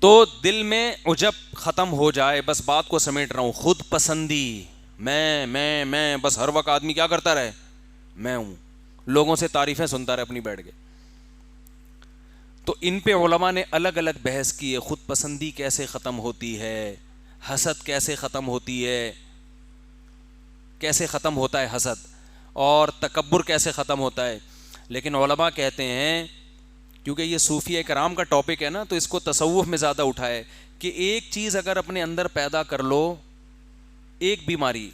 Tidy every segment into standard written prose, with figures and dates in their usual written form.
تو دل میں عجب ختم ہو جائے, بس بات کو سمیٹ رہا ہوں, خود پسندی, میں بس ہر وقت آدمی کیا کرتا رہے, میں ہوں, لوگوں سے تعریفیں سنتا رہے اپنی بیٹھ کے. تو ان پہ علماء نے الگ الگ بحث کی ہے, خود پسندی کیسے ختم ہوتی ہے, حسد کیسے ختم ہوتی ہے, کیسے ختم ہوتا ہے حسد, اور تکبر کیسے ختم ہوتا ہے. لیکن علماء کہتے ہیں کیونکہ یہ صوفیہ کرام کا ٹاپک ہے نا, تو اس کو تصوف میں زیادہ اٹھائے کہ ایک چیز اگر اپنے اندر پیدا کر لو, ایک بیماری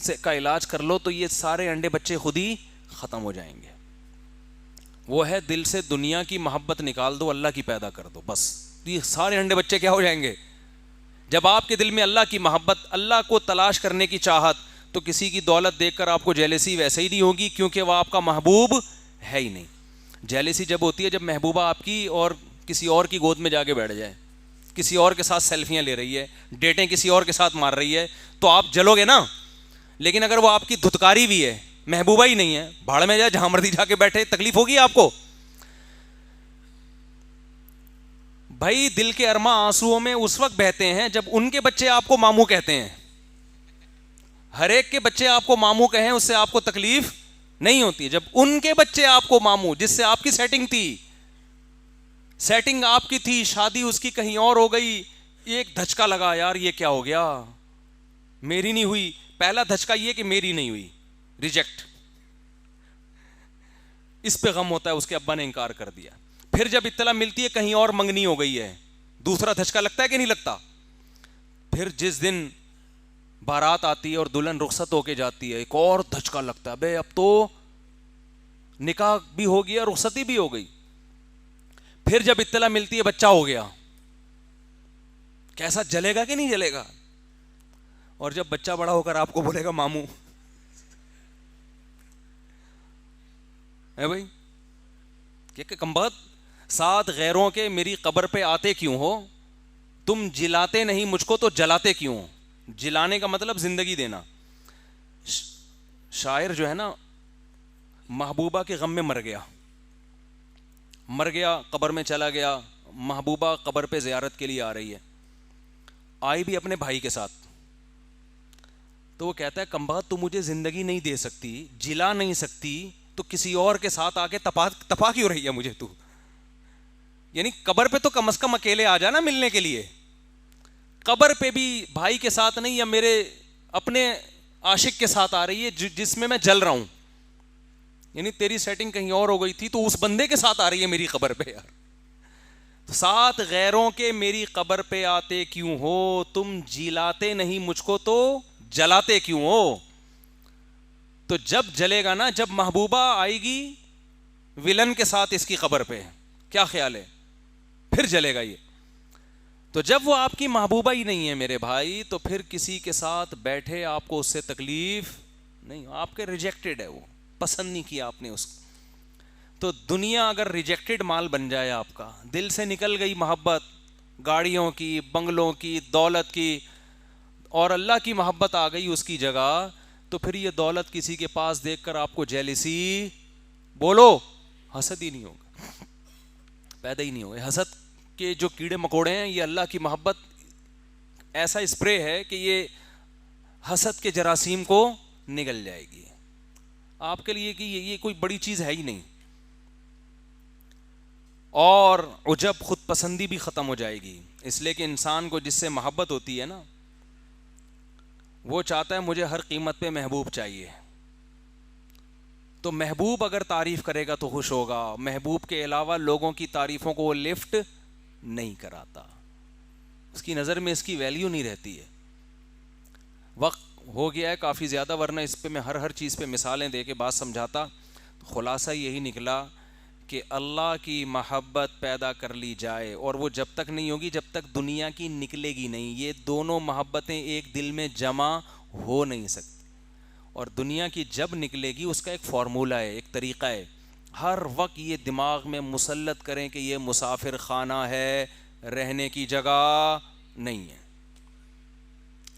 سے کا علاج کر لو, تو یہ سارے انڈے بچے خود ہی ختم ہو جائیں گے. وہ ہے دل سے دنیا کی محبت نکال دو, اللہ کی پیدا کر دو, بس یہ سارے انڈے بچے کیا ہو جائیں گے. جب آپ کے دل میں اللہ کی محبت, اللہ کو تلاش کرنے کی چاہت, تو کسی کی دولت دیکھ کر آپ کو جیلسی ویسے ہی نہیں ہوگی, کیونکہ وہ آپ کا محبوب ہے ہی نہیں. جیلسی جب ہوتی ہے جب محبوبہ آپ کی اور کسی اور کی گود میں جا کے بیٹھ جائے, کسی اور کے ساتھ سیلفیاں لے رہی ہے, ڈیٹیں کسی اور کے ساتھ مار رہی ہے, تو آپ جلو گے نا. لیکن اگر وہ آپ کی دھتکاری بھی ہے, محبوبہ ہی نہیں ہے, بھاڑ میں جائے جہاں مرضی جا کے بیٹھے, تکلیف ہوگی آپ کو. بھائی دل کے ارماں آنسوؤں میں اس وقت بہتے ہیں جب ان کے بچے آپ کو ماموں کہتے ہیں. ہر ایک کے بچے آپ کو ماموں کہیں اس سے آپ کو تکلیف نہیں ہوتی. جب ان کے بچے آپ کو ماموں, جس سے آپ کی سیٹنگ تھی, سیٹنگ آپ کی تھی, شادی اس کی کہیں اور ہو گئی, ایک دھچکا لگا, یار یہ کیا ہو گیا, میری نہیں ہوئی. پہلا دھچکا یہ کہ میری نہیں ہوئی, ریجیکٹ, اس پہ غم ہوتا ہے, اس کے ابا نے انکار کر دیا. پھر جب اطلاع ملتی ہے کہیں اور منگنی ہو گئی ہے, دوسرا دھچکا لگتا ہے کہ نہیں لگتا. پھر جس دن بارات آتی ہے اور دلہن رخصت ہو کے جاتی ہے, ایک اور دھچکا لگتا ہے, بے اب تو نکاح بھی ہو گیا, رخصتی بھی ہو گئی. پھر جب اطلاع ملتی ہے بچہ ہو گیا, کیسا جلے گا کہ نہیں جلے گا. اور جب بچہ بڑا ہو کر آپ کو بولے گا ماموں, ہے بھائی کہ کمبخت, ساتھ غیروں کے میری قبر پہ آتے کیوں ہو, تم جلاتے نہیں مجھ کو تو جلاتے کیوں ہو. جلانے کا مطلب زندگی دینا. شاعر جو ہے نا, محبوبہ کے غم میں مر گیا, قبر میں چلا گیا, محبوبہ قبر پہ زیارت کے لیے آ رہی ہے, آئی بھی اپنے بھائی کے ساتھ. تو وہ کہتا ہے کمبخت تو مجھے زندگی نہیں دے سکتی, جلا نہیں سکتی, تو کسی اور کے ساتھ آ کے تپا کیوں رہی ہے مجھے تو. یعنی قبر پہ تو کم از کم اکیلے آ جانا ملنے کے لیے, قبر پہ بھی بھائی کے ساتھ نہیں, یا میرے اپنے عاشق کے ساتھ آ رہی ہے جس میں جل رہا ہوں. یعنی تیری سیٹنگ کہیں اور ہو گئی تھی, تو اس بندے کے ساتھ آ رہی ہے میری قبر پہ یار. تو ساتھ غیروں کے میری قبر پہ آتے کیوں ہو, تم جلاتے نہیں مجھ کو تو جلاتے کیوں ہو. تو جب جلے گا نا, جب محبوبہ آئے گی ولن کے ساتھ اس کی قبر پہ, کیا خیال ہے, پھر جلے گا یہ. تو جب وہ آپ کی محبوبہ ہی نہیں ہے میرے بھائی, تو پھر کسی کے ساتھ بیٹھے آپ کو اس سے تکلیف نہیں, آپ کے ریجیکٹڈ ہے, وہ پسند نہیں کیا آپ نے اس کو. تو دنیا اگر ریجیکٹڈ مال بن جائے, آپ کا دل سے نکل گئی محبت گاڑیوں کی, بنگلوں کی, دولت کی, اور اللہ کی محبت آ گئی اس کی جگہ, تو پھر یہ دولت کسی کے پاس دیکھ کر آپ کو جیلسی, بولو, حسد ہی نہیں ہوگا, پیدا ہی نہیں ہوگا. حسد کے جو کیڑے مکوڑے ہیں, یہ اللہ کی محبت ایسا اسپرے ہے کہ یہ حسد کے جراثیم کو نگل جائے گی آپ کے لیے, کہ یہ کوئی بڑی چیز ہے ہی نہیں. اور عجب خود پسندی بھی ختم ہو جائے گی, اس لیے کہ انسان کو جس سے محبت ہوتی ہے نا, وہ چاہتا ہے مجھے ہر قیمت پہ محبوب چاہیے. تو محبوب اگر تعریف کرے گا تو خوش ہوگا, محبوب کے علاوہ لوگوں کی تعریفوں کو وہ لفٹ نہیں کراتا, اس کی نظر میں اس کی ویلیو نہیں رہتی ہے. وقت ہو گیا ہے کافی زیادہ, ورنہ اس پہ میں ہر چیز پہ مثالیں دے کے بات سمجھاتا. خلاصہ یہی نکلا کہ اللہ کی محبت پیدا کر لی جائے, اور وہ جب تک نہیں ہوگی جب تک دنیا کی نکلے گی نہیں. یہ دونوں محبتیں ایک دل میں جمع ہو نہیں سکتی, اور دنیا کی جب نکلے گی اس کا ایک فارمولہ ہے, ایک طریقہ ہے. ہر وقت یہ دماغ میں مسلط کریں کہ یہ مسافر خانہ ہے, رہنے کی جگہ نہیں ہے.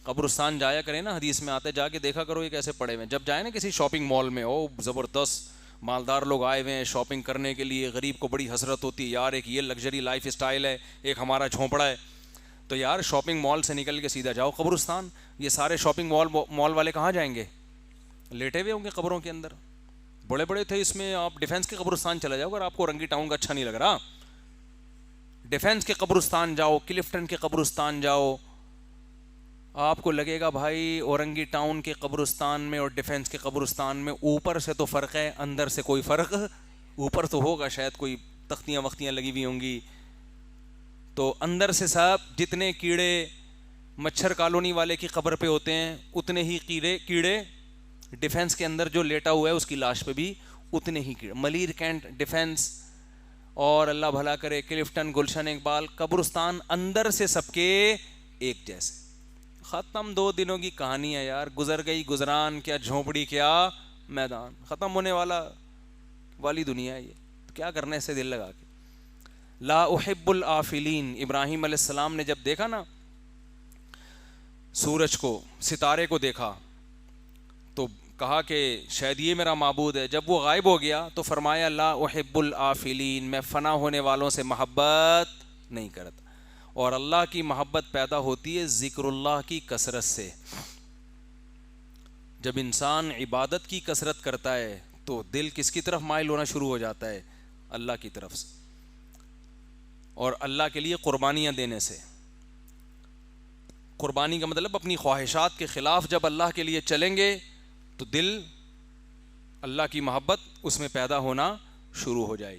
قبرستان جایا کریں نا, حدیث میں آتے, جا کے دیکھا کرو یہ کیسے پڑے ہوئے ہیں. جب جائیں نا کسی شاپنگ مال میں, او زبردست مالدار لوگ آئے ہوئے ہیں شاپنگ کرنے کے لیے, غریب کو بڑی حسرت ہوتی ہے, یار ایک یہ لگژری لائف اسٹائل ہے, ایک ہمارا جھونپڑا ہے. تو یار شاپنگ مال سے نکل کے سیدھا جاؤ قبرستان. یہ سارے شاپنگ مال والے کہاں جائیں گے؟ لیٹے ہوئے ہوں گے قبروں کے اندر. بڑے بڑے تھے اس میں. آپ ڈیفینس کے قبرستان چلا جاؤ اگر آپ کو اورنگی ٹاؤن کا اچھا نہیں لگ رہا. ڈیفینس کے قبرستان جاؤ, کلفٹن کے قبرستان جاؤ, آپ کو لگے گا بھائی اورنگی ٹاؤن کے قبرستان میں اور ڈیفینس کے قبرستان میں اوپر سے تو فرق ہے, اندر سے کوئی فرق. اوپر تو ہوگا شاید کوئی تختیاں وختیاں لگی ہوئی ہوں گی, تو اندر سے سب جتنے کیڑے مچھر کالونی والے کی قبر پہ ہوتے ہیں اتنے ہی کیڑے ڈیفینس کے اندر جو لیٹا ہوا ہے اس کی لاش پہ بھی اتنے ہی کیڑے. ملیر کینٹ ڈیفینس اور اللہ بھلا کرے کلفٹن, گلشن اقبال, قبرستان اندر سے سب کے ایک جیسے. ختم 2 دنوں کی کہانی ہے یار, گزر گئی گزران, کیا جھونپڑی کیا میدان, ختم ہونے والی دنیا ہے یہ. تو کیا کرنا ہے اسے دل لگا کے. لا احب الآفلین. ابراہیم علیہ السلام نے جب دیکھا نا سورج کو, ستارے کو دیکھا تو کہا کہ شاید یہ میرا معبود ہے. جب وہ غائب ہو گیا تو فرمایا لا احب الآفلین, میں فنا ہونے والوں سے محبت نہیں کرتا. اور اللہ کی محبت پیدا ہوتی ہے ذکر اللہ کی کثرت سے. جب انسان عبادت کی کثرت کرتا ہے تو دل کس کی طرف مائل ہونا شروع ہو جاتا ہے؟ اللہ کی طرف سے, اور اللہ کے لیے قربانیاں دینے سے. قربانی کا مطلب اپنی خواہشات کے خلاف جب اللہ کے لیے چلیں گے تو دل اللہ کی محبت اس میں پیدا ہونا شروع ہو جائے گی.